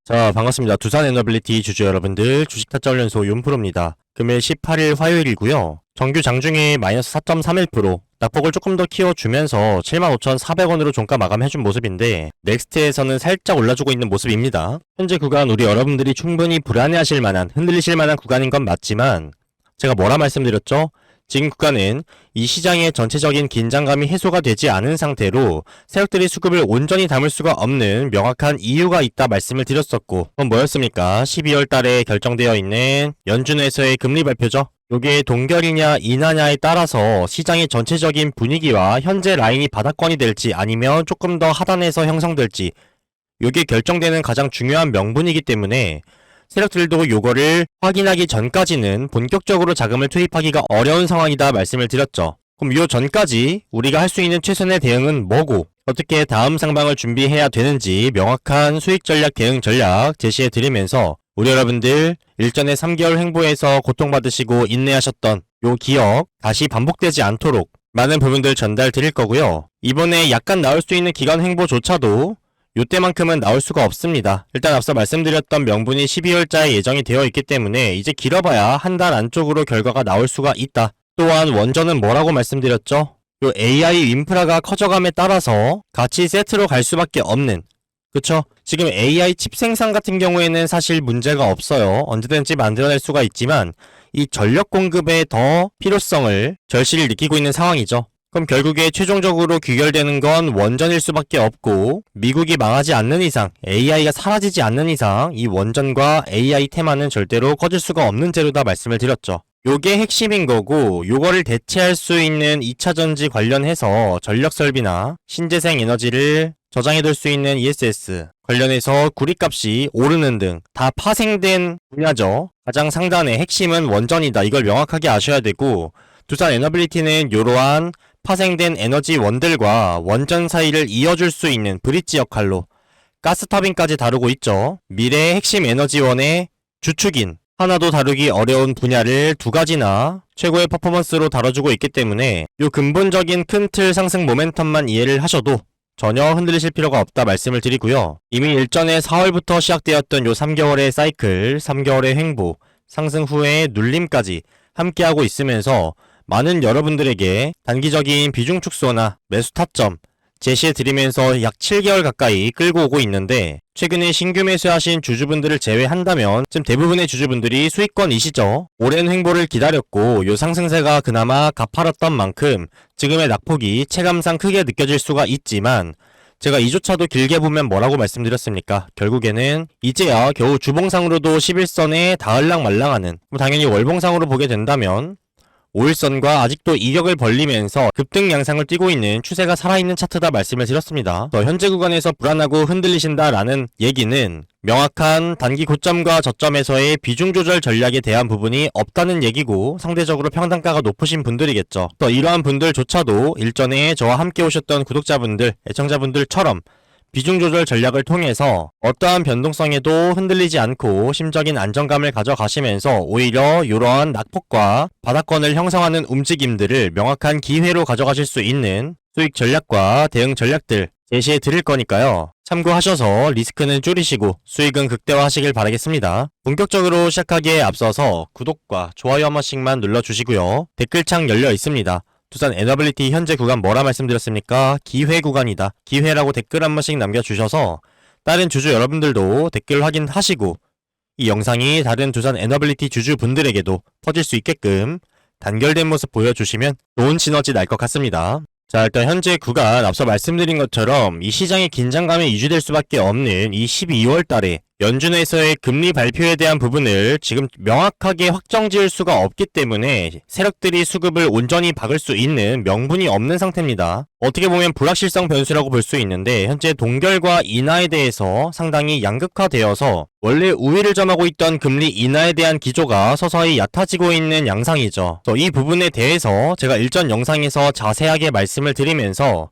자, 반갑습니다. 두산 에너빌리티 주주 여러분들, 주식타짜훈련소 윤프로입니다. 금일 18일 화요일이고요. 정규 장중에 마이너스 4.31%, 낙폭을 조금 더 키워주면서 75,400원으로 종가 마감해준 모습인데 넥스트에서는 살짝 올라주고 있는 모습입니다. 현재 구간 우리 여러분들이 충분히 불안해하실 만한, 흔들리실 만한 구간인 건 맞지만 제가 뭐라 말씀드렸죠? 지금 구간은 이 시장의 전체적인 긴장감이 해소가 되지 않은 상태로 세력들이 수급을 온전히 담을 수가 없는 명확한 이유가 있다 말씀을 드렸었고, 그건 뭐였습니까? 12월 달에 결정되어 있는 연준에서의 금리 발표죠. 요게 동결이냐 인하냐에 따라서 시장의 전체적인 분위기와 현재 라인이 바닥권이 될지 아니면 조금 더 하단에서 형성될지 요게 결정되는 가장 중요한 명분이기 때문에 세력들도 요거를 확인하기 전까지는 본격적으로 자금을 투입하기가 어려운 상황이다 말씀을 드렸죠. 그럼 요 전까지 우리가 할 수 있는 최선의 대응은 뭐고 어떻게 다음 상방을 준비해야 되는지 명확한 수익 전략, 대응 전략 제시해 드리면서 우리 여러분들 일전에 3개월 횡보에서 고통받으시고 인내하셨던 요 기억 다시 반복되지 않도록 많은 부분들 전달 드릴 거고요. 이번에 약간 나올 수 있는 기간 횡보조차도 요때만큼은 나올 수가 없습니다. 일단 앞서 말씀드렸던 명분이 12월자에 예정이 되어 있기 때문에 이제 길어봐야 한 달 안쪽으로 결과가 나올 수가 있다. 또한 원전은 뭐라고 말씀드렸죠? 요 AI 인프라가 커져감에 따라서 같이 세트로 갈 수밖에 없는, 그쵸? 지금 AI 칩 생산 같은 경우에는 사실 문제가 없어요. 언제든지 만들어낼 수가 있지만 이 전력 공급의 더 필요성을 절실히 느끼고 있는 상황이죠. 그럼 결국에 최종적으로 귀결되는 건 원전일 수밖에 없고, 미국이 망하지 않는 이상, AI가 사라지지 않는 이상 이 원전과 AI 테마는 절대로 꺼질 수가 없는 재료다 말씀을 드렸죠. 요게 핵심인 거고, 요거를 대체할 수 있는 2차전지 관련해서 전력설비나 신재생 에너지를 저장해둘 수 있는 ESS 관련해서 구리값이 오르는 등 다 파생된 분야죠. 가장 상단의 핵심은 원전이다. 이걸 명확하게 아셔야 되고, 두산 에너빌리티는 이러한 파생된 에너지원들과 원전 사이를 이어줄 수 있는 브릿지 역할로 가스터빈까지 다루고 있죠. 미래의 핵심 에너지원의 주축인 하나도 다루기 어려운 분야를 두 가지나 최고의 퍼포먼스로 다뤄주고 있기 때문에 이 근본적인 큰 틀 상승 모멘텀만 이해를 하셔도 전혀 흔들리실 필요가 없다 말씀을 드리고요. 이미 일전에 4월부터 시작되었던 요 3개월의 사이클, 3개월의 횡보, 상승 후의 눌림까지 함께하고 있으면서 많은 여러분들에게 단기적인 비중 축소나 매수 타점 제시해드리면서 약 7개월 가까이 끌고 오고 있는데, 최근에 신규 매수하신 주주분들을 제외한다면 지금 대부분의 주주분들이 수익권이시죠. 오랜 횡보를 기다렸고 요 상승세가 그나마 가파랐던 만큼 지금의 낙폭이 체감상 크게 느껴질 수가 있지만, 제가 이조차도 길게 보면 뭐라고 말씀드렸습니까? 결국에는 이제야 겨우 주봉상으로도 11선에 닿을랑 말랑하는, 당연히 월봉상으로 보게 된다면 5일선과 아직도 이격을 벌리면서 급등 양상을 띠고 있는 추세가 살아있는 차트다 말씀을 드렸습니다. 현재 구간에서 불안하고 흔들리신다라는 얘기는 명확한 단기 고점과 저점에서의 비중 조절 전략에 대한 부분이 없다는 얘기고, 상대적으로 평단가가 높으신 분들이겠죠. 이러한 분들조차도 일전에 저와 함께 오셨던 구독자분들, 애청자분들처럼 비중 조절 전략을 통해서 어떠한 변동성에도 흔들리지 않고 심적인 안정감을 가져가시면서 오히려 이러한 낙폭과 바닥권을 형성하는 움직임들을 명확한 기회로 가져가실 수 있는 수익 전략과 대응 전략들 제시해 드릴 거니까요. 참고하셔서 리스크는 줄이시고 수익은 극대화하시길 바라겠습니다. 본격적으로 시작하기에 앞서서 구독과 좋아요 한 번씩만 눌러주시고요. 댓글창 열려 있습니다. 두산 에너빌리티 현재 구간 뭐라 말씀드렸습니까? 기회 구간이다. 기회라고 댓글 한 번씩 남겨주셔서 다른 주주 여러분들도 댓글 확인하시고 이 영상이 다른 두산 에너빌리티 주주분들에게도 퍼질 수 있게끔 단결된 모습 보여주시면 좋은 시너지 날 것 같습니다. 자, 일단 현재 구간 앞서 말씀드린 것처럼 이 시장의 긴장감이 유지될 수밖에 없는 이 12월 달에 연준에서의 금리 발표에 대한 부분을 지금 명확하게 확정 지을 수가 없기 때문에 세력들이 수급을 온전히 박을 수 있는 명분이 없는 상태입니다. 어떻게 보면 불확실성 변수라고 볼 수 있는데, 현재 동결과 인하에 대해서 상당히 양극화되어서 원래 우위를 점하고 있던 금리 인하에 대한 기조가 서서히 얕아지고 있는 양상이죠. 이 부분에 대해서 제가 일전 영상에서 자세하게 말씀을 드리면서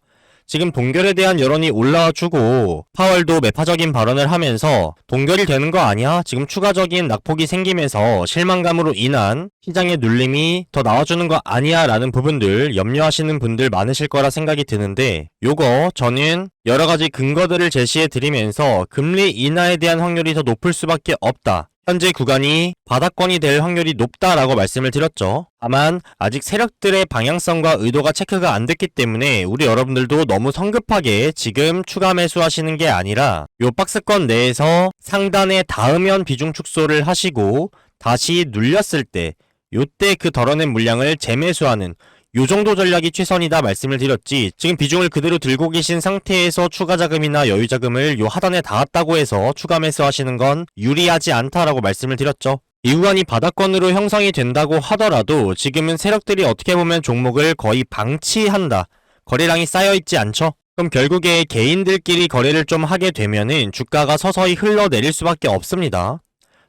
지금 동결에 대한 여론이 올라와주고 파월도 매파적인 발언을 하면서 동결이 되는 거 아니야? 지금 추가적인 낙폭이 생기면서 실망감으로 인한 시장의 눌림이 더 나와주는 거 아니야? 라는 부분들 염려하시는 분들 많으실 거라 생각이 드는데 요거 저는 여러가지 근거들을 제시해 드리면서 금리 인하에 대한 확률이 더 높을 수밖에 없다. 현재 구간이 바닥권이 될 확률이 높다라고 말씀을 드렸죠. 다만 아직 세력들의 방향성과 의도가 체크가 안 됐기 때문에 우리 여러분들도 너무 성급하게 지금 추가 매수하시는 게 아니라 요 박스권 내에서 상단에 닿으면 비중 축소를 하시고 다시 눌렸을 때 요때 그 덜어낸 물량을 재매수하는 요 정도 전략이 최선이다 말씀을 드렸지, 지금 비중을 그대로 들고 계신 상태에서 추가 자금이나 여유 자금을 요 하단에 닿았다고 해서 추가 매수하시는 건 유리하지 않다라고 말씀을 드렸죠. 이 구간이 바닥권으로 형성이 된다고 하더라도 지금은 세력들이 어떻게 보면 종목을 거의 방치한다, 거래량이 쌓여있지 않죠. 그럼 결국에 개인들끼리 거래를 좀 하게 되면은 주가가 서서히 흘러내릴 수밖에 없습니다.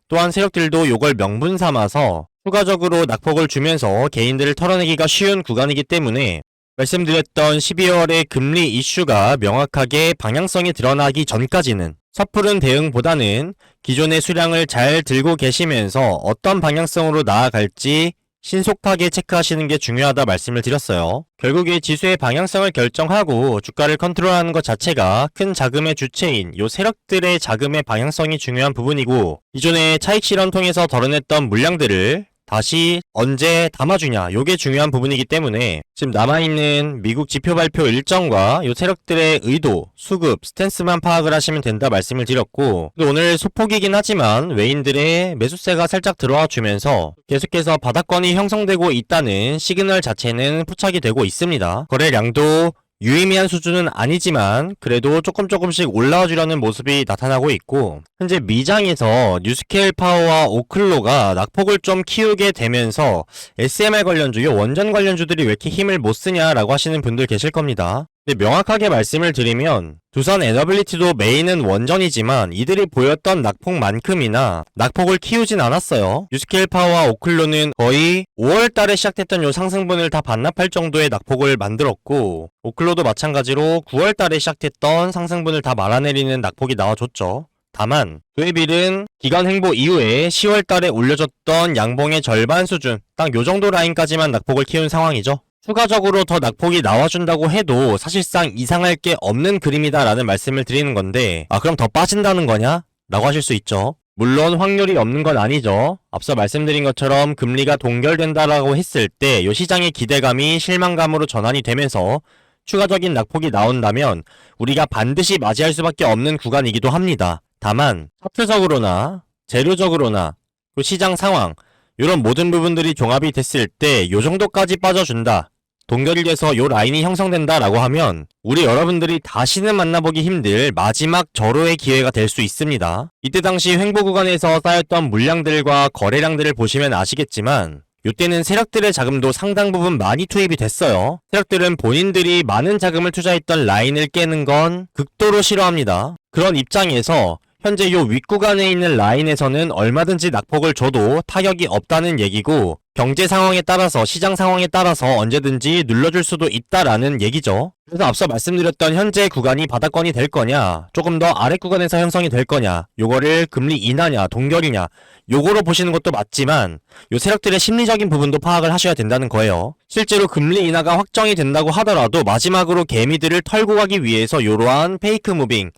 또한 세력들도 요걸 명분 삼아서 추가적으로 낙폭을 주면서 개인들을 털어내기가 쉬운 구간이기 때문에 말씀드렸던 12월의 금리 이슈가 명확하게 방향성이 드러나기 전까지는 섣부른 대응보다는 기존의 수량을 잘 들고 계시면서 어떤 방향성으로 나아갈지 신속하게 체크하시는 게 중요하다 말씀을 드렸어요. 결국에 지수의 방향성을 결정하고 주가를 컨트롤하는 것 자체가 큰 자금의 주체인 요 세력들의 자금의 방향성이 중요한 부분이고, 기존의 차익 실현 통해서 덜어냈던 물량들을 다시 언제 담아주냐, 요게 중요한 부분이기 때문에 지금 남아있는 미국 지표 발표 일정과 요 세력들의 의도, 수급, 스탠스만 파악을 하시면 된다 말씀을 드렸고, 오늘 소폭이긴 하지만 외인들의 매수세가 살짝 들어와 주면서 계속해서 바닥권이 형성되고 있다는 시그널 자체는 포착이 되고 있습니다. 거래량도 유의미한 수준은 아니지만 그래도 조금씩 올라와 주려는 모습이 나타나고 있고, 현재 미장에서 뉴스케일 파워와 오클로가 낙폭을 좀 키우게 되면서 SMR 관련주, 원전 관련주들이 왜 이렇게 힘을 못 쓰냐라고 하시는 분들 계실 겁니다. 근데 명확하게 말씀을 드리면 두산 에너빌리티도 메인은 원전이지만 이들이 보였던 낙폭만큼이나 낙폭을 키우진 않았어요. 뉴스케일 파워와 오클로는 거의 5월달에 시작됐던 요 상승분을 다 반납할 정도의 낙폭을 만들었고, 오클로도 마찬가지로 9월달에 시작됐던 상승분을 다 말아내리는 낙폭이 나와줬죠. 다만 도에빌은 기간 횡보 이후에 10월달에 올려줬던 양봉의 절반 수준, 딱 요 정도 라인까지만 낙폭을 키운 상황이죠. 추가적으로 더 낙폭이 나와준다고 해도 사실상 이상할 게 없는 그림이다 라는 말씀을 드리는 건데, 그럼 더 빠진다는 거냐? 라고 하실 수 있죠. 물론 확률이 없는 건 아니죠. 앞서 말씀드린 것처럼 금리가 동결된다라고 했을 때 요 시장의 기대감이 실망감으로 전환이 되면서 추가적인 낙폭이 나온다면 우리가 반드시 맞이할 수밖에 없는 구간이기도 합니다. 다만 차트적으로나 재료적으로나 그 시장 상황, 이런 모든 부분들이 종합이 됐을 때 요 정도까지 빠져준다, 동결이 돼서 요 라인이 형성된다 라고 하면 우리 여러분들이 다시는 만나보기 힘들 마지막 절호의 기회가 될 수 있습니다. 이때 당시 횡보 구간에서 쌓였던 물량들과 거래량들을 보시면 아시겠지만 요때는 세력들의 자금도 상당 부분 많이 투입이 됐어요. 세력들은 본인들이 많은 자금을 투자했던 라인을 깨는 건 극도로 싫어합니다. 그런 입장에서 현재 요 윗구간에 있는 라인에서는 얼마든지 낙폭을 줘도 타격이 없다는 얘기고, 경제 상황에 따라서, 시장 상황에 따라서 언제든지 눌러줄 수도 있다라는 얘기죠. 그래서 앞서 말씀드렸던 현재 구간이 바닥권이 될 거냐, 조금 더 아래 구간에서 형성이 될 거냐, 요거를 금리 인하냐 동결이냐, 요거로 보시는 것도 맞지만 요 세력들의 심리적인 부분도 파악을 하셔야 된다는 거예요. 실제로 금리 인하가 확정이 된다고 하더라도 마지막으로 개미들을 털고 가기 위해서 요러한 페이크 무빙,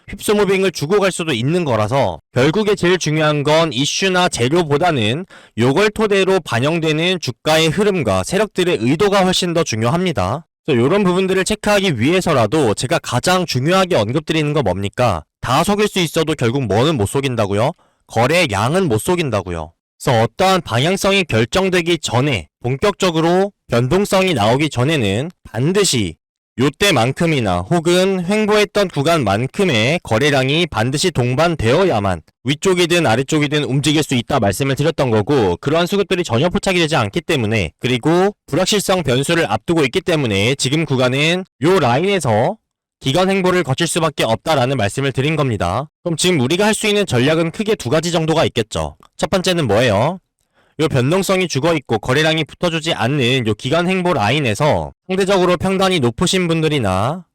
휩소 무빙을 주고 갈 수도 있는 거라서 결국에 제일 중요한 건 이슈나 재료보다는 요걸 토대로 반영되는 주가의 흐름과 세력들의 의도가 훨씬 더 중요합니다. 그래서 이런 부분들을 체크하기 위해서라도 제가 가장 중요하게 언급드리는 건 뭡니까? 다 속일 수 있어도 결국 뭐는 못 속인다고요? 거래량은 못 속인다고요. 그래서 어떠한 방향성이 결정되기 전에, 본격적으로 변동성이 나오기 전에는 반드시 요때만큼이나 혹은 횡보했던 구간만큼의 거래량이 반드시 동반되어야만 위쪽이든 아래쪽이든 움직일 수 있다 말씀을 드렸던 거고, 그러한 수급들이 전혀 포착이 되지 않기 때문에, 그리고 불확실성 변수를 앞두고 있기 때문에 지금 구간은 요 라인에서 기간 횡보를 거칠 수밖에 없다라는 말씀을 드린 겁니다. 그럼 지금 우리가 할 수 있는 전략은 크게 두 가지 정도가 있겠죠. 첫 번째는 뭐예요? 요 변동성이 죽어있고 거래량이 붙어주지 않는 요 기간 횡보 라인에서 상대적으로 평단이 높으신 분들이나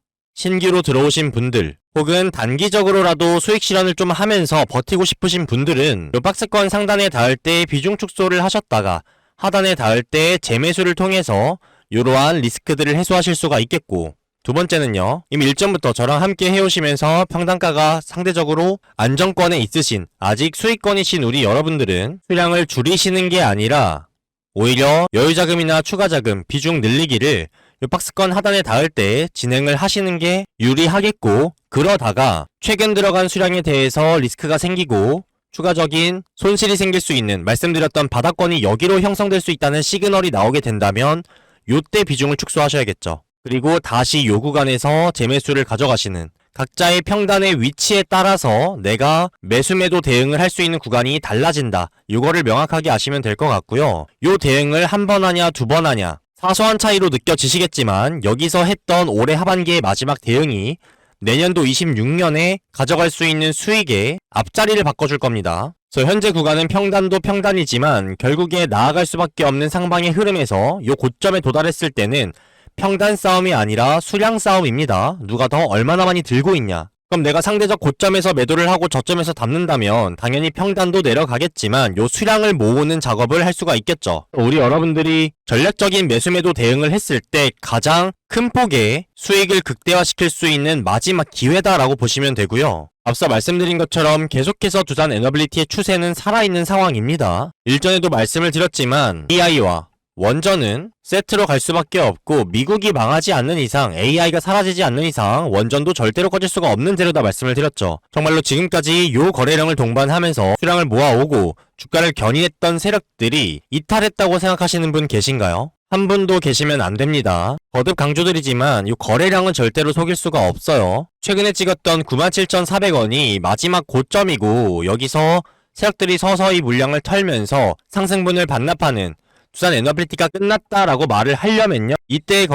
신규로 들어오신 분들 혹은 단기적으로라도 수익 실현을 좀 하면서 버티고 싶으신 분들은 요 박스권 상단에 닿을 때 비중 축소를 하셨다가 하단에 닿을 때 재매수를 통해서 이러한 리스크들을 해소하실 수가 있겠고, 두 번째는요, 이미 일전부터 저랑 함께 해오시면서 평단가가 상대적으로 안정권에 있으신 아직 수익권이신 우리 여러분들은 수량을 줄이시는 게 아니라 오히려 여유자금이나 추가자금 비중 늘리기를 이 박스권 하단에 닿을 때 진행을 하시는 게 유리하겠고, 그러다가 최근 들어간 수량에 대해서 리스크가 생기고 추가적인 손실이 생길 수 있는, 말씀드렸던 바닥권이 여기로 형성될 수 있다는 시그널이 나오게 된다면 요때 비중을 축소하셔야겠죠. 그리고 다시 요 구간에서 재매수를 가져가시는, 각자의 평단의 위치에 따라서 내가 매수매도 대응을 할 수 있는 구간이 달라진다. 이거를 명확하게 아시면 될 것 같고요. 요 대응을 한 번 하냐 두 번 하냐 사소한 차이로 느껴지시겠지만 여기서 했던 올해 하반기의 마지막 대응이 내년도 26년에 가져갈 수 있는 수익의 앞자리를 바꿔줄 겁니다. 그래서 현재 구간은 평단도 평단이지만 결국에 나아갈 수밖에 없는 상방의 흐름에서 요 고점에 도달했을 때는 평단 싸움이 아니라 수량 싸움입니다. 누가 더 얼마나 많이 들고 있냐. 그럼 내가 상대적 고점에서 매도를 하고 저점에서 담는다면 당연히 평단도 내려가겠지만 요 수량을 모으는 작업을 할 수가 있겠죠. 우리 여러분들이 전략적인 매수매도 대응을 했을 때 가장 큰 폭의 수익을 극대화시킬 수 있는 마지막 기회다라고 보시면 되고요. 앞서 말씀드린 것처럼 계속해서 두산 에너빌리티의 추세는 살아있는 상황입니다. 일전에도 말씀을 드렸지만 AI와 원전은 세트로 갈 수밖에 없고, 미국이 망하지 않는 이상, AI가 사라지지 않는 이상 원전도 절대로 꺼질 수가 없는 재료다 말씀을 드렸죠. 정말로 지금까지 요 거래량을 동반하면서 수량을 모아오고 주가를 견인했던 세력들이 이탈했다고 생각하시는 분 계신가요? 한 분도 계시면 안 됩니다. 거듭 강조드리지만 이 거래량은 절대로 속일 수가 없어요. 최근에 찍었던 97,400원이 마지막 고점이고, 여기서 세력들이 서서히 물량을 털면서 상승분을 반납하는, 두산 에너빌리티가 끝났다라고 말을 하려면요, 이때의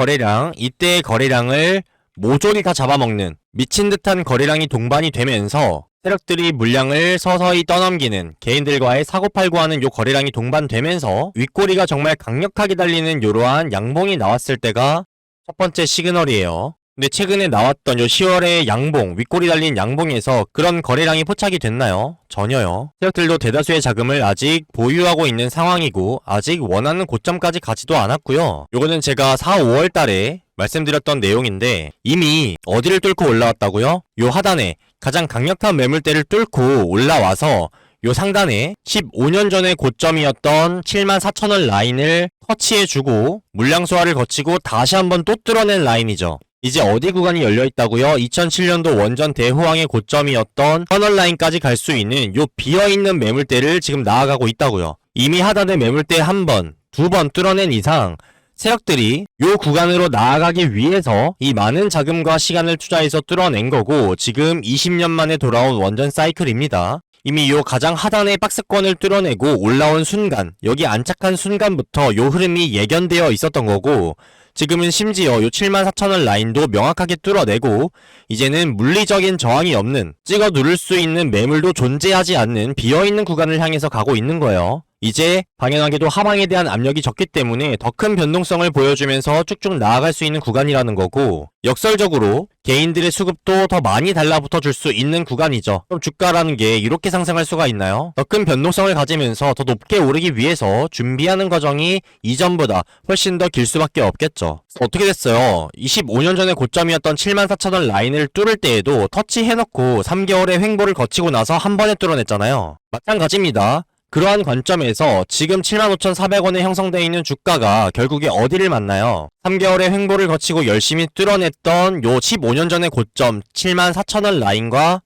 거래량을 모조리 다 잡아먹는 미친 듯한 거래량이 동반이 되면서 세력들이 물량을 서서히 떠넘기는, 개인들과의 사고팔고하는 요 거래량이 동반되면서 윗꼬리가 정말 강력하게 달리는 요러한 양봉이 나왔을 때가 첫 번째 시그널이에요. 근데 최근에 나왔던 요 10월의 양봉, 윗꼬리 달린 양봉에서 그런 거래량이 포착이 됐나요? 전혀요. 세력들도 대다수의 자금을 아직 보유하고 있는 상황이고 아직 원하는 고점까지 가지도 않았고요. 요거는 제가 4, 5월 달에 말씀드렸던 내용인데 이미 어디를 뚫고 올라왔다고요? 요 하단에 가장 강력한 매물대를 뚫고 올라와서 요 상단에 15년 전의 고점이었던 74,000원 라인을 터치해주고 물량 소화를 거치고 다시 한번 또 뚫어낸 라인이죠. 이제 어디 구간이 열려있다고요? 2007년도 원전 대호황의 고점이었던 터널 라인까지 갈 수 있는 요 비어있는 매물대를 지금 나아가고 있다고요. 이미 하단의 매물대 한 번, 두 번 뚫어낸 이상 세력들이 요 구간으로 나아가기 위해서 이 많은 자금과 시간을 투자해서 뚫어낸 거고, 지금 20년 만에 돌아온 원전 사이클입니다. 이미 요 가장 하단의 박스권을 뚫어내고 올라온 순간, 여기 안착한 순간부터 요 흐름이 예견되어 있었던 거고, 지금은 심지어 요 74,000원 라인도 명확하게 뚫어내고 이제는 물리적인 저항이 없는, 찍어 누를 수 있는 매물도 존재하지 않는 비어있는 구간을 향해서 가고 있는 거예요. 이제 당연하게도 하방에 대한 압력이 적기 때문에 더 큰 변동성을 보여주면서 쭉쭉 나아갈 수 있는 구간이라는 거고, 역설적으로 개인들의 수급도 더 많이 달라붙어 줄 수 있는 구간이죠. 그럼 주가라는 게 이렇게 상승할 수가 있나요? 더 큰 변동성을 가지면서 더 높게 오르기 위해서 준비하는 과정이 이전보다 훨씬 더 길 수밖에 없겠죠. 어떻게 됐어요? 25년 전에 고점이었던 74,000원 라인을 뚫을 때에도 터치해놓고 3개월의 횡보를 거치고 나서 한 번에 뚫어냈잖아요. 마찬가지입니다. 그러한 관점에서 지금 75,400원에 형성되어 있는 주가가 결국에 어디를 만나요? 3개월의 횡보를 거치고 열심히 뚫어냈던 요 15년 전의 고점 74,000원 라인과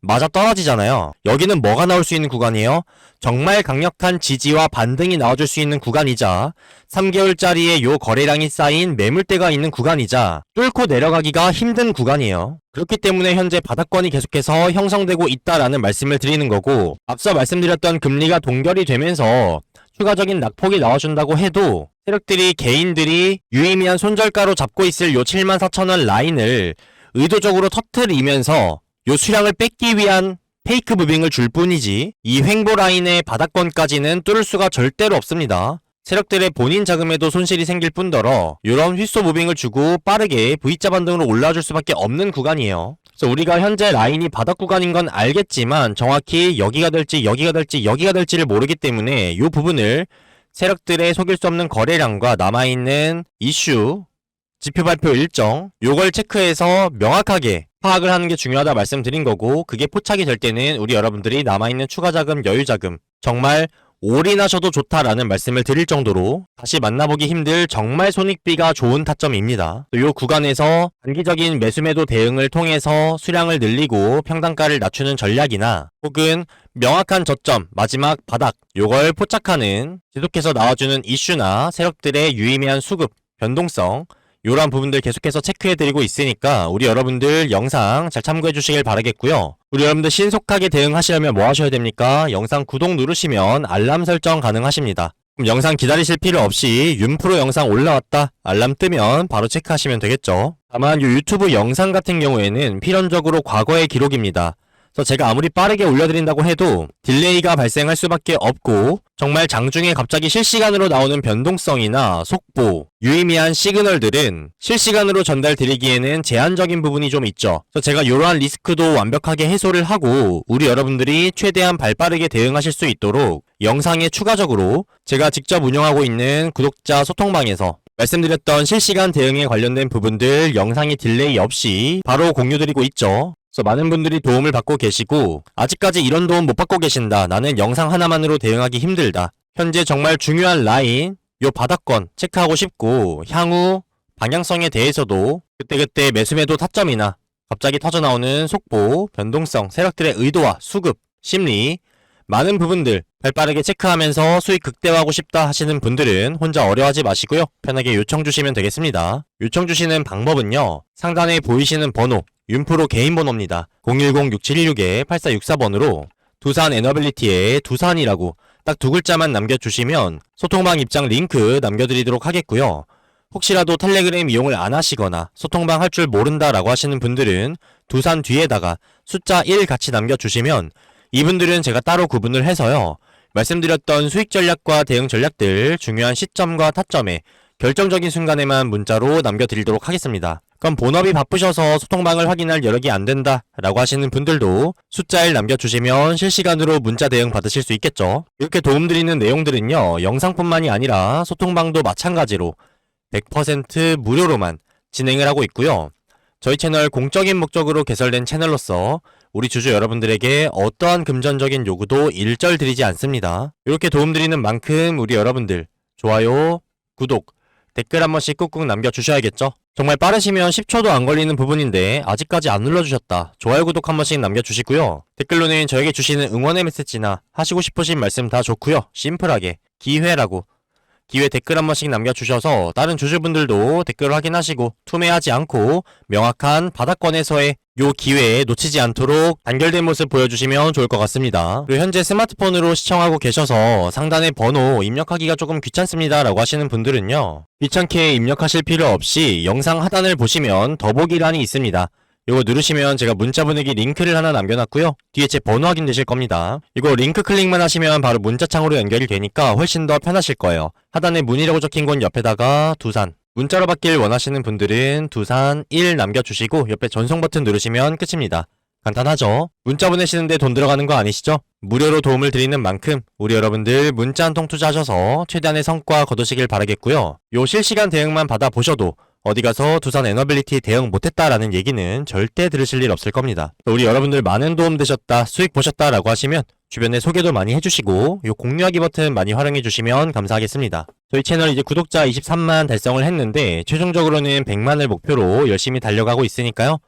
맞아 떨어지잖아요. 여기는 뭐가 나올 수 있는 구간이에요? 정말 강력한 지지와 반등이 나와줄 수 있는 구간이자 3개월짜리의 요 거래량이 쌓인 매물대가 있는 구간이자 뚫고 내려가기가 힘든 구간이에요. 그렇기 때문에 현재 바닥권이 계속해서 형성되고 있다라는 말씀을 드리는 거고, 앞서 말씀드렸던 금리가 동결이 되면서 추가적인 낙폭이 나와준다고 해도 세력들이, 개인들이 유의미한 손절가로 잡고 있을 요 74,000원 라인을 의도적으로 터트리면서 요 수량을 뺏기 위한 페이크 무빙을 줄 뿐이지 이 횡보 라인의 바닥권까지는 뚫을 수가 절대로 없습니다. 세력들의 본인 자금에도 손실이 생길 뿐더러 이런 휘소 무빙을 주고 빠르게 V자 반등으로 올라줄 수밖에 없는 구간이에요. 그래서 우리가 현재 라인이 바닥 구간인 건 알겠지만 정확히 여기가 될지 여기가 될지 여기가 될지를 모르기 때문에 이 부분을 세력들의 속일 수 없는 거래량과 남아있는 이슈, 지표 발표 일정 요걸 체크해서 명확하게 파악을 하는 게 중요하다 말씀드린 거고, 그게 포착이 될 때는 우리 여러분들이 남아있는 추가 자금, 여유 자금 정말 올인하셔도 좋다라는 말씀을 드릴 정도로 다시 만나보기 힘들 정말 손익비가 좋은 타점입니다. 이 구간에서 단기적인 매수매도 대응을 통해서 수량을 늘리고 평단가를 낮추는 전략이나 혹은 명확한 저점, 마지막 바닥 요걸 포착하는 지속해서 나와주는 이슈나 세력들의 유의미한 수급, 변동성 요런 부분들 계속해서 체크해드리고 있으니까 우리 여러분들 영상 잘 참고해 주시길 바라겠고요. 우리 여러분들 신속하게 대응하시려면 뭐 하셔야 됩니까? 영상 구독 누르시면 알람 설정 가능하십니다. 그럼 영상 기다리실 필요 없이 윤프로 영상 올라왔다 알람 뜨면 바로 체크하시면 되겠죠. 다만 이 유튜브 영상 같은 경우에는 필연적으로 과거의 기록입니다. 그래서 제가 아무리 빠르게 올려드린다고 해도 딜레이가 발생할 수밖에 없고, 정말 장중에 갑자기 실시간으로 나오는 변동성이나 속보, 유의미한 시그널들은 실시간으로 전달드리기에는 제한적인 부분이 좀 있죠. 그래서 제가 이러한 리스크도 완벽하게 해소를 하고 우리 여러분들이 최대한 발빠르게 대응하실 수 있도록 영상에 추가적으로 제가 직접 운영하고 있는 구독자 소통방에서 말씀드렸던 실시간 대응에 관련된 부분들 영상이 딜레이 없이 바로 공유드리고 있죠. 그래서 많은 분들이 도움을 받고 계시고, 아직까지 이런 도움 못 받고 계신다, 나는 영상 하나만으로 대응하기 힘들다, 현재 정말 중요한 라인 요 바닥권 체크하고 싶고 향후 방향성에 대해서도 그때그때 매수매도 타점이나 갑자기 터져나오는 속보, 변동성, 세력들의 의도와 수급, 심리 많은 부분들 발빠르게 체크하면서 수익 극대화하고 싶다 하시는 분들은 혼자 어려워하지 마시고요. 편하게 요청 주시면 되겠습니다. 요청 주시는 방법은요, 상단에 보이시는 번호 윤프로 개인 번호입니다. 010-6716-8464번으로 두산 에너빌리티에 두산이라고 딱 두 글자만 남겨주시면 소통방 입장 링크 남겨드리도록 하겠고요. 혹시라도 텔레그램 이용을 안 하시거나 소통방 할 줄 모른다라고 하시는 분들은 두산 뒤에다가 숫자 1 같이 남겨주시면 이분들은 제가 따로 구분을 해서요, 말씀드렸던 수익 전략과 대응 전략들 중요한 시점과 타점에 결정적인 순간에만 문자로 남겨드리도록 하겠습니다. 그럼 본업이 바쁘셔서 소통방을 확인할 여력이 안 된다 라고 하시는 분들도 숫자 1 남겨주시면 실시간으로 문자 대응 받으실 수 있겠죠. 이렇게 도움드리는 내용들은요, 영상뿐만이 아니라 소통방도 마찬가지로 100% 무료로만 진행을 하고 있고요. 저희 채널 공적인 목적으로 개설된 채널로서 우리 주주 여러분들에게 어떠한 금전적인 요구도 일절 드리지 않습니다. 이렇게 도움드리는 만큼 우리 여러분들 좋아요, 구독, 댓글 한 번씩 꾹꾹 남겨주셔야겠죠? 정말 빠르시면 10초도 안 걸리는 부분인데 아직까지 안 눌러주셨다, 좋아요, 구독 한 번씩 남겨주시고요. 댓글로는 저에게 주시는 응원의 메시지나 하시고 싶으신 말씀 다 좋고요. 심플하게 기회라고 기회 댓글 한 번씩 남겨주셔서 다른 주주분들도 댓글 확인하시고 투매하지 않고 명확한 바닥권에서의 요 기회에 놓치지 않도록 단결된 모습 보여주시면 좋을 것 같습니다. 그리고 현재 스마트폰으로 시청하고 계셔서 상단에 번호 입력하기가 조금 귀찮습니다 라고 하시는 분들은요, 귀찮게 입력하실 필요 없이 영상 하단을 보시면 더보기란이 있습니다. 이거 누르시면 제가 문자 보내기 링크를 하나 남겨놨고요. 뒤에 제 번호 확인되실 겁니다. 이거 링크 클릭만 하시면 바로 문자창으로 연결이 되니까 훨씬 더 편하실 거예요. 하단에 문의라고 적힌 건 옆에다가 두산, 문자로 받길 원하시는 분들은 두산 1 남겨주시고 옆에 전송 버튼 누르시면 끝입니다. 간단하죠? 문자 보내시는데 돈 들어가는 거 아니시죠? 무료로 도움을 드리는 만큼 우리 여러분들 문자 한 통 투자하셔서 최대한의 성과 거두시길 바라겠고요. 요 실시간 대응만 받아보셔도 어디 가서 두산 에너빌리티 대응 못했다라는 얘기는 절대 들으실 일 없을 겁니다. 우리 여러분들 많은 도움 되셨다, 수익 보셨다라고 하시면 주변에 소개도 많이 해주시고 요 공유하기 버튼 많이 활용해주시면 감사하겠습니다. 저희 채널 이제 구독자 23만 달성을 했는데 최종적으로는 100만을 목표로 열심히 달려가고 있으니까요.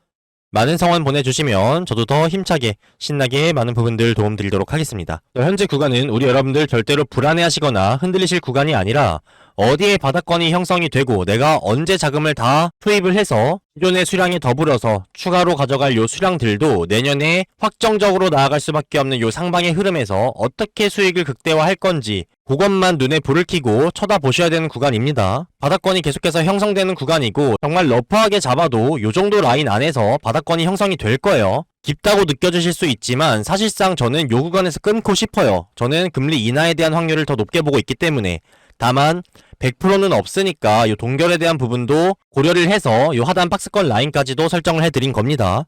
많은 성원 보내주시면 저도 더 힘차게 신나게 많은 부분들 도움드리도록 하겠습니다. 현재 구간은 우리 여러분들 절대로 불안해하시거나 흔들리실 구간이 아니라 어디에 바닥권이 형성이 되고 내가 언제 자금을 다 투입을 해서 기존의 수량에 더불어서 추가로 가져갈 요 수량들도 내년에 확정적으로 나아갈 수밖에 없는 요 상방의 흐름에서 어떻게 수익을 극대화할 건지 그것만 눈에 불을 켜고 쳐다보셔야 되는 구간입니다. 바닥권이 계속해서 형성되는 구간이고 정말 러프하게 잡아도 요 정도 라인 안에서 바닥권이 형성이 될 거예요. 깊다고 느껴지실 수 있지만 사실상 저는 요 구간에서 끊고 싶어요. 저는 금리 인하에 대한 확률을 더 높게 보고 있기 때문에 다만 100%는 없으니까 요 동결에 대한 부분도 고려를 해서 요 하단 박스권 라인까지도 설정을 해드린 겁니다.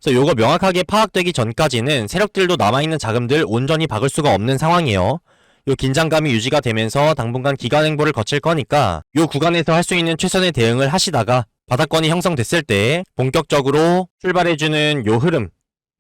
그래서 요거 명확하게 파악되기 전까지는 세력들도 남아있는 자금들 온전히 박을 수가 없는 상황이에요. 요 긴장감이 유지가 되면서 당분간 기간 행보를 거칠 거니까 요 구간에서 할 수 있는 최선의 대응을 하시다가 바닥권이 형성됐을 때 본격적으로 출발해주는 요 흐름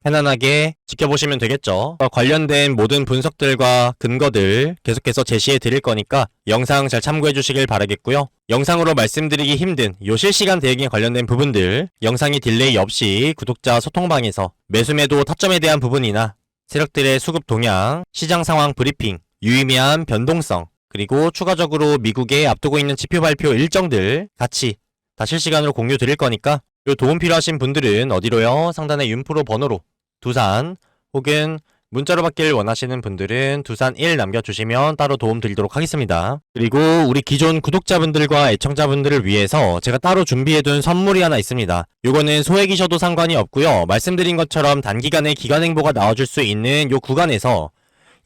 편안하게 지켜보시면 되겠죠. 관련된 모든 분석들과 근거들 계속해서 제시해 드릴 거니까 영상 잘 참고해 주시길 바라겠고요. 영상으로 말씀드리기 힘든 요 실시간 대응에 관련된 부분들 영상이 딜레이 없이 구독자 소통방에서 매수매도 타점에 대한 부분이나 세력들의 수급 동향, 시장 상황 브리핑, 유의미한 변동성, 그리고 추가적으로 미국의 앞두고 있는 지표 발표 일정들 같이 다 실시간으로 공유 드릴 거니까 요 도움 필요하신 분들은 어디로요? 상단의 윤프로 번호로 두산 혹은 문자로 받길 원하시는 분들은 두산 1 남겨주시면 따로 도움 드리도록 하겠습니다. 그리고 우리 기존 구독자분들과 애청자분들을 위해서 제가 따로 준비해둔 선물이 하나 있습니다. 요거는 소액이셔도 상관이 없고요. 말씀드린 것처럼 단기간에 기간 행보가 나와줄 수 있는 요 구간에서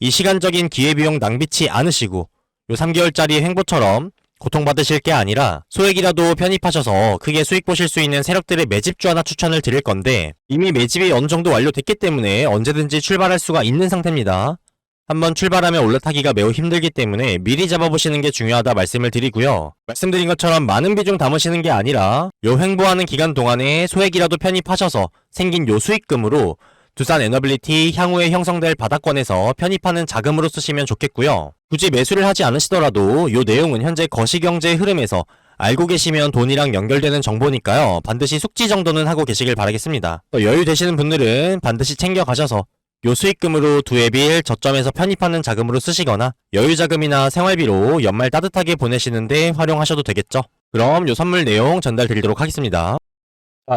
이 시간적인 기회비용 낭비치 않으시고 요 3개월짜리 행보처럼 고통받으실 게 아니라 소액이라도 편입하셔서 크게 수익 보실 수 있는 세력들의 매집주 하나 추천을 드릴 건데 이미 매집이 어느 정도 완료됐기 때문에 언제든지 출발할 수가 있는 상태입니다. 한번 출발하면 올라타기가 매우 힘들기 때문에 미리 잡아보시는 게 중요하다 말씀을 드리고요. 말씀드린 것처럼 많은 비중 담으시는 게 아니라 요 횡보하는 기간 동안에 소액이라도 편입하셔서 생긴 요 수익금으로 두산 에너빌리티 향후에 형성될 바닥권에서 편입하는 자금으로 쓰시면 좋겠고요. 굳이 매수를 하지 않으시더라도 요 내용은 현재 거시경제의 흐름에서 알고 계시면 돈이랑 연결되는 정보니까요. 반드시 숙지 정도는 하고 계시길 바라겠습니다. 또 여유 되시는 분들은 반드시 챙겨가셔서 요 수익금으로 두해빌 저점에서 편입하는 자금으로 쓰시거나 여유자금이나 생활비로 연말 따뜻하게 보내시는데 활용하셔도 되겠죠. 그럼 요 선물 내용 전달 드리도록 하겠습니다.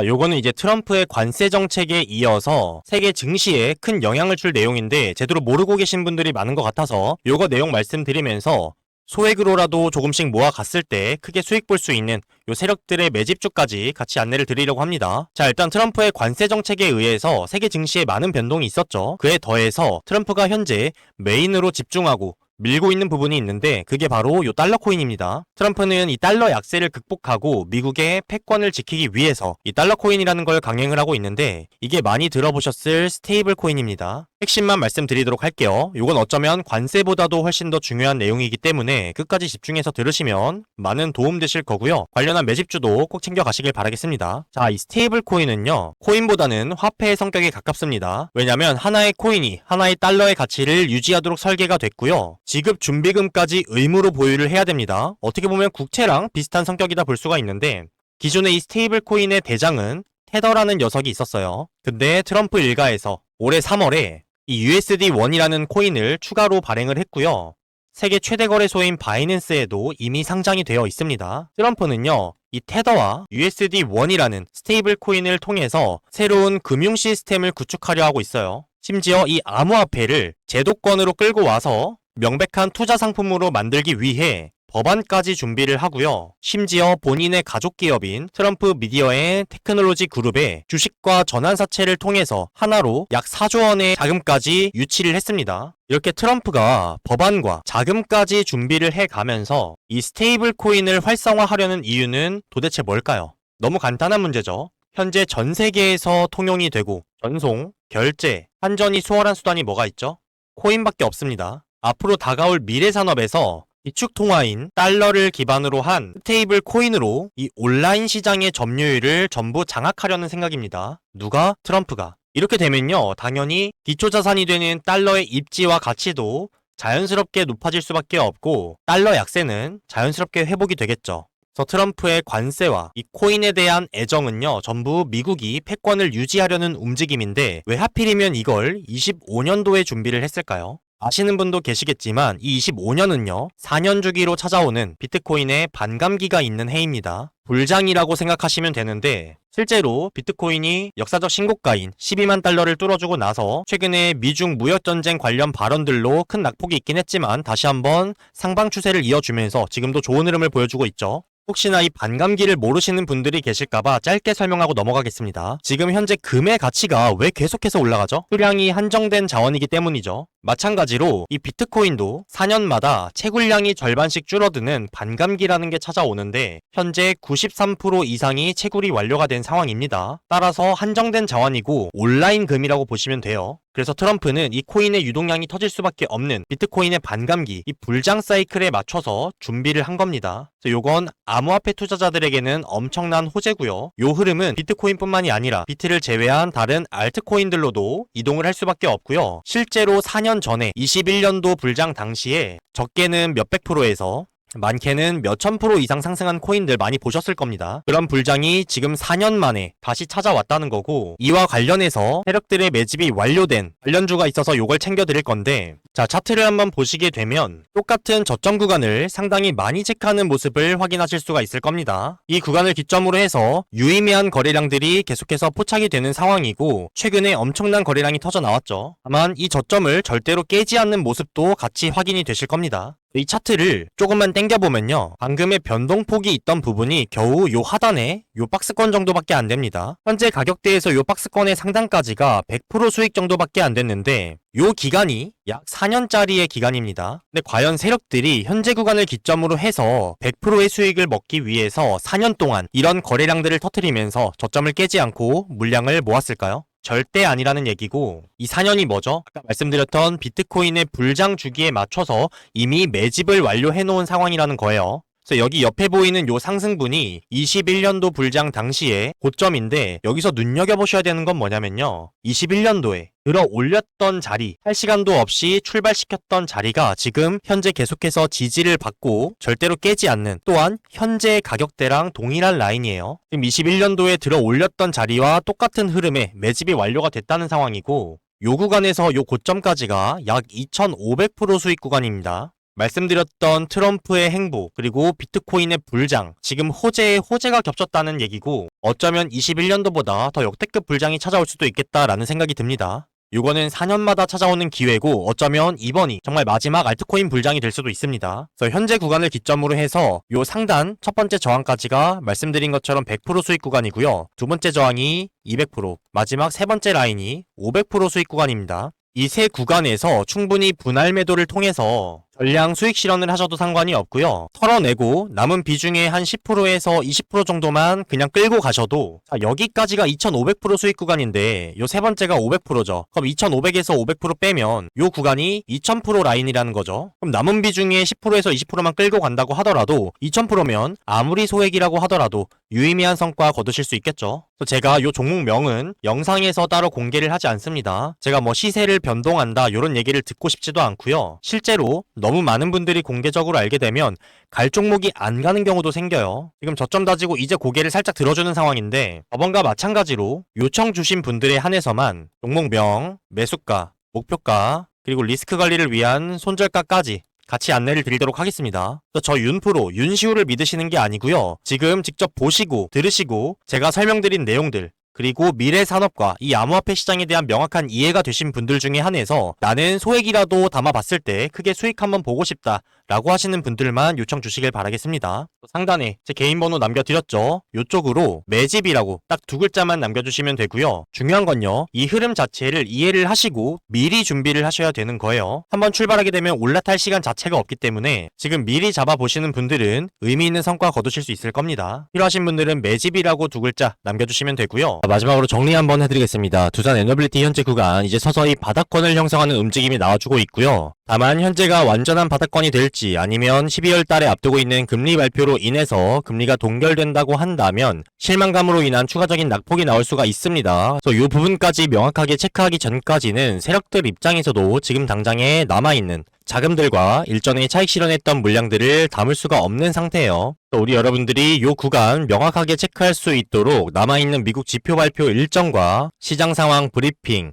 요거는 이제 트럼프의 관세 정책에 이어서 세계 증시에 큰 영향을 줄 내용인데 제대로 모르고 계신 분들이 많은 것 같아서 요거 내용 말씀드리면서 소액으로라도 조금씩 모아갔을 때 크게 수익 볼 수 있는 요 세력들의 매집주까지 같이 안내를 드리려고 합니다. 자, 일단 트럼프의 관세 정책에 의해서 세계 증시에 많은 변동이 있었죠. 그에 더해서 트럼프가 현재 메인으로 집중하고 밀고 있는 부분이 있는데 그게 바로 요 달러 코인입니다. 트럼프는 이 달러 약세를 극복하고 미국의 패권을 지키기 위해서 이 달러 코인이라는 걸 강행을 하고 있는데 이게 많이 들어보셨을 스테이블 코인입니다. 핵심만 말씀드리도록 할게요. 이건 어쩌면 관세보다도 훨씬 더 중요한 내용이기 때문에 끝까지 집중해서 들으시면 많은 도움 되실 거고요. 관련한 매집주도 꼭 챙겨가시길 바라겠습니다. 자, 이 스테이블 코인은요, 코인보다는 화폐의 성격에 가깝습니다. 왜냐면 하나의 코인이 하나의 달러의 가치를 유지하도록 설계가 됐고요. 지급 준비금까지 의무로 보유를 해야 됩니다. 어떻게 보면 국채랑 비슷한 성격이다 볼 수가 있는데 기존의 이 스테이블 코인의 대장은 테더라는 녀석이 있었어요. 근데 트럼프 일가에서 올해 3월에 이 USD1이라는 코인을 추가로 발행을 했고요. 세계 최대 거래소인 바이낸스에도 이미 상장이 되어 있습니다. 트럼프는요, 이 테더와 USD1이라는 스테이블 코인을 통해서 새로운 금융 시스템을 구축하려 하고 있어요. 심지어 이 암호화폐를 제도권으로 끌고 와서 명백한 투자 상품으로 만들기 위해 법안까지 준비를 하고요. 심지어 본인의 가족 기업인 트럼프 미디어의 테크놀로지 그룹의 주식과 전환사채를 통해서 하나로 약 4조 원의 자금까지 유치를 했습니다. 이렇게 트럼프가 법안과 자금까지 준비를 해가면서 이 스테이블 코인을 활성화하려는 이유는 도대체 뭘까요? 너무 간단한 문제죠. 현재 전 세계에서 통용이 되고 전송, 결제, 환전이 수월한 수단이 뭐가 있죠? 코인밖에 없습니다. 앞으로 다가올 미래 산업에서 기축 통화인 달러를 기반으로 한 스테이블 코인으로 이 온라인 시장의 점유율을 전부 장악하려는 생각입니다. 누가? 트럼프가. 이렇게 되면요, 당연히 기초자산이 되는 달러의 입지와 가치도 자연스럽게 높아질 수밖에 없고 달러 약세는 자연스럽게 회복이 되겠죠. 그래서 트럼프의 관세와 이 코인에 대한 애정은요, 전부 미국이 패권을 유지하려는 움직임인데 왜 하필이면 이걸 25년도에 준비를 했을까요? 아시는 분도 계시겠지만 이 25년은요, 4년 주기로 찾아오는 비트코인의 반감기가 있는 해입니다. 불장이라고 생각하시면 되는데 실제로 비트코인이 역사적 신고가인 12만 달러를 뚫어주고 나서 최근에 미중 무역전쟁 관련 발언들로 큰 낙폭이 있긴 했지만 다시 한번 상방 추세를 이어주면서 지금도 좋은 흐름을 보여주고 있죠. 혹시나 이 반감기를 모르시는 분들이 계실까봐 짧게 설명하고 넘어가겠습니다. 지금 현재 금의 가치가 왜 계속해서 올라가죠? 수량이 한정된 자원이기 때문이죠. 마찬가지로 이 비트코인도 4년마다 채굴량이 절반씩 줄어드는 반감기라는 게 찾아오는데 현재 93% 이상이 채굴이 완료가 된 상황입니다. 따라서 한정된 자원이고 온라인 금이라고 보시면 돼요. 그래서 트럼프는 이 코인의 유동량이 터질 수밖에 없는 비트코인의 반감기, 이 불장 사이클에 맞춰서 준비를 한 겁니다. 그래서 요건 암호화폐 투자자들에게는 엄청난 호재고요. 요 흐름은 비트코인뿐만이 아니라 비트를 제외한 다른 알트코인들로도 이동을 할 수밖에 없고요. 실제로 4년 전에 21년도 불장 당시에 적게는 몇백 프로에서 많게는 몇천 프로 이상 상승한 코인들 많이 보셨을 겁니다. 그런 불장이 지금 4년 만에 다시 찾아왔다는 거고, 이와 관련해서 세력들의 매집이 완료된 관련주가 있어서 요걸 챙겨드릴 건데, 자, 차트를 한번 보시게 되면 똑같은 저점 구간을 상당히 많이 체크하는 모습을 확인하실 수가 있을 겁니다. 이 구간을 기점으로 해서 유의미한 거래량들이 계속해서 포착이 되는 상황이고, 최근에 엄청난 거래량이 터져 나왔죠. 다만 이 저점을 절대로 깨지 않는 모습도 같이 확인이 되실 겁니다. 이 차트를 조금만 당겨보면요, 방금의 변동폭이 있던 부분이 겨우 요 하단에 요 박스권 정도밖에 안 됩니다. 현재 가격대에서 요 박스권의 상단까지가 100% 수익 정도밖에 안 됐는데 요 기간이 약 4년짜리의 기간입니다. 근데 과연 세력들이 현재 구간을 기점으로 해서 100%의 수익을 먹기 위해서 4년 동안 이런 거래량들을 터뜨리면서 저점을 깨지 않고 물량을 모았을까요? 절대 아니라는 얘기고, 이 4년이 뭐죠? 아까 말씀드렸던 비트코인의 불장 주기에 맞춰서 이미 매집을 완료해 놓은 상황이라는 거예요. 그래서 여기 옆에 보이는 요 상승분이 21년도 불장 당시의 고점인데, 여기서 눈여겨보셔야 되는 건 뭐냐면요, 21년도에 들어 올렸던 자리, 할 시간도 없이 출발시켰던 자리가 지금 현재 계속해서 지지를 받고 절대로 깨지 않는, 또한 현재 가격대랑 동일한 라인이에요. 지금 21년도에 들어 올렸던 자리와 똑같은 흐름에 매집이 완료가 됐다는 상황이고, 요 구간에서 요 고점까지가 약 2500% 수익 구간입니다. 말씀드렸던 트럼프의 행보, 그리고 비트코인의 불장, 지금 호재에 호재가 겹쳤다는 얘기고, 어쩌면 21년도보다 더 역대급 불장이 찾아올 수도 있겠다라는 생각이 듭니다. 이거는 4년마다 찾아오는 기회고, 어쩌면 이번이 정말 마지막 알트코인 불장이 될 수도 있습니다. 그래서 현재 구간을 기점으로 해서 요 상단 첫 번째 저항까지가 말씀드린 것처럼 100% 수익 구간이고요. 두 번째 저항이 200%, 마지막 세 번째 라인이 500% 수익 구간입니다. 이 세 구간에서 충분히 분할 매도를 통해서 전량 수익 실현을 하셔도 상관이 없고요. 털어내고 남은 비중의 한 10%에서 20% 정도만 그냥 끌고 가셔도, 자, 여기까지가 2500% 수익 구간인데 요 세 번째가 500%죠. 그럼 2500에서 500% 빼면 요 구간이 2000% 라인이라는 거죠. 그럼 남은 비중의 10%에서 20%만 끌고 간다고 하더라도 2000%면 아무리 소액이라고 하더라도 유의미한 성과 거두실 수 있겠죠. 제가 요 종목명은 영상에서 따로 공개를 하지 않습니다. 제가 뭐 시세를 변동한다 요런 얘기를 듣고 싶지도 않고요. 실제로 너무 많은 분들이 공개적으로 알게 되면 갈 종목이 안 가는 경우도 생겨요. 지금 저점 다지고 이제 고개를 살짝 들어주는 상황인데, 저번과 마찬가지로 요청 주신 분들에 한해서만 종목명, 매수가, 목표가, 그리고 리스크 관리를 위한 손절가까지 같이 안내를 드리도록 하겠습니다. 저 윤프로, 윤시우를 믿으시는 게 아니고요. 지금 직접 보시고 들으시고 제가 설명드린 내용들, 그리고 미래 산업과 이 암호화폐 시장에 대한 명확한 이해가 되신 분들 중에 한해서 나는 소액이라도 담아봤을 때 크게 수익 한번 보고 싶다 라고 하시는 분들만 요청 주시길 바라겠습니다. 상단에 제 개인 번호 남겨드렸죠. 요쪽으로 매집이라고 딱 두 글자만 남겨주시면 되고요. 중요한 건요, 이 흐름 자체를 이해를 하시고 미리 준비를 하셔야 되는 거예요. 한번 출발하게 되면 올라탈 시간 자체가 없기 때문에 지금 미리 잡아보시는 분들은 의미 있는 성과 거두실 수 있을 겁니다. 필요하신 분들은 매집이라고 두 글자 남겨주시면 되고요. 마지막으로 정리 한번 해드리겠습니다. 두산 에너빌리티 현재 구간 이제 서서히 바닥권을 형성하는 움직임이 나와주고 있고요. 다만 현재가 완전한 바닥권이 될지, 아니면 12월 달에 앞두고 있는 금리 발표로 인해서 금리가 동결된다고 한다면 실망감으로 인한 추가적인 낙폭이 나올 수가 있습니다. 그래서 이 부분까지 명확하게 체크하기 전까지는 세력들 입장에서도 지금 당장에 남아있는 자금들과 일전에 차익 실현했던 물량들을 담을 수가 없는 상태예요. 또 우리 여러분들이 이 구간 명확하게 체크할 수 있도록 남아있는 미국 지표 발표 일정과 시장 상황 브리핑,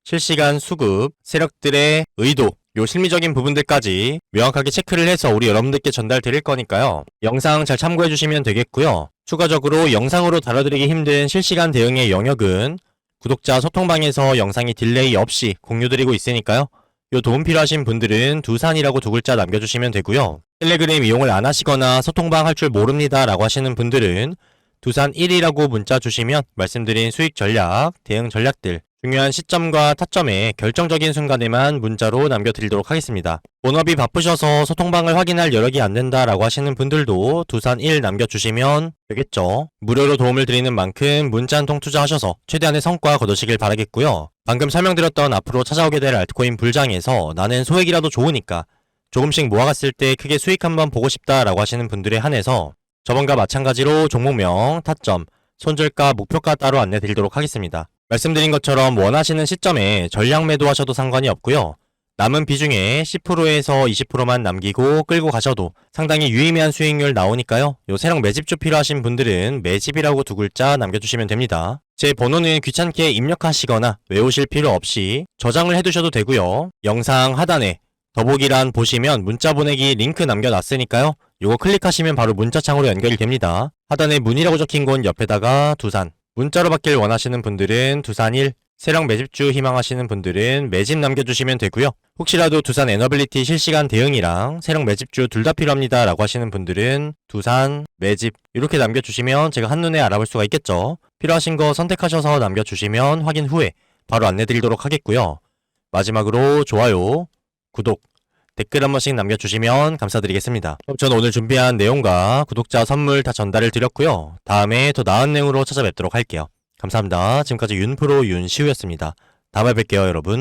실시간 수급, 세력들의 의도, 요 실미적인 부분들까지 명확하게 체크를 해서 우리 여러분들께 전달 드릴 거니까요. 영상 잘 참고해 주시면 되겠고요. 추가적으로 영상으로 다뤄드리기 힘든 실시간 대응의 영역은 구독자 소통방에서 영상이 딜레이 없이 공유드리고 있으니까요. 요 도움 필요하신 분들은 두산이라고 두 글자 남겨주시면 되고요. 텔레그램 이용을 안 하시거나 소통방 할 줄 모릅니다 라고 하시는 분들은 두산 1이라고 문자 주시면 말씀드린 수익 전략, 대응 전략들 중요한 시점과 타점에 결정적인 순간에만 문자로 남겨드리도록 하겠습니다. 본업이 바쁘셔서 소통방을 확인할 여력이 안 된다라고 하시는 분들도 두산 1 남겨주시면 되겠죠. 무료로 도움을 드리는 만큼 문자 한 통 투자하셔서 최대한의 성과 거두시길 바라겠고요. 방금 설명드렸던 앞으로 찾아오게 될 알트코인 불장에서 나는 소액이라도 좋으니까 조금씩 모아갔을 때 크게 수익 한번 보고 싶다라고 하시는 분들에 한해서 저번과 마찬가지로 종목명, 타점, 손절가, 목표가 따로 안내 드리도록 하겠습니다. 말씀드린 것처럼 원하시는 시점에 전량 매도하셔도 상관이 없고요. 남은 비중에 10%에서 20%만 남기고 끌고 가셔도 상당히 유의미한 수익률 나오니까요. 요 세력 매집주 필요하신 분들은 매집이라고 두 글자 남겨주시면 됩니다. 제 번호는 귀찮게 입력하시거나 외우실 필요 없이 저장을 해두셔도 되고요. 영상 하단에 더보기란 보시면 문자 보내기 링크 남겨놨으니까요. 요거 클릭하시면 바로 문자창으로 연결이 됩니다. 하단에 문의라고 적힌 곳 옆에다가 두산, 문자로 받길 원하시는 분들은 두산 1, 세력 매집주 희망하시는 분들은 매집 남겨주시면 되고요. 혹시라도 두산 에너빌리티 실시간 대응이랑 세력 매집주 둘 다 필요합니다 라고 하시는 분들은 두산, 매집 이렇게 남겨주시면 제가 한눈에 알아볼 수가 있겠죠. 필요하신 거 선택하셔서 남겨주시면 확인 후에 바로 안내드리도록 하겠고요. 마지막으로 좋아요, 구독, 댓글 한 번씩 남겨주시면 감사드리겠습니다. 그럼 저는 오늘 준비한 내용과 구독자 선물 다 전달을 드렸고요. 다음에 더 나은 내용으로 찾아뵙도록 할게요. 감사합니다. 지금까지 윤프로 윤시우였습니다. 다음에 뵐게요, 여러분.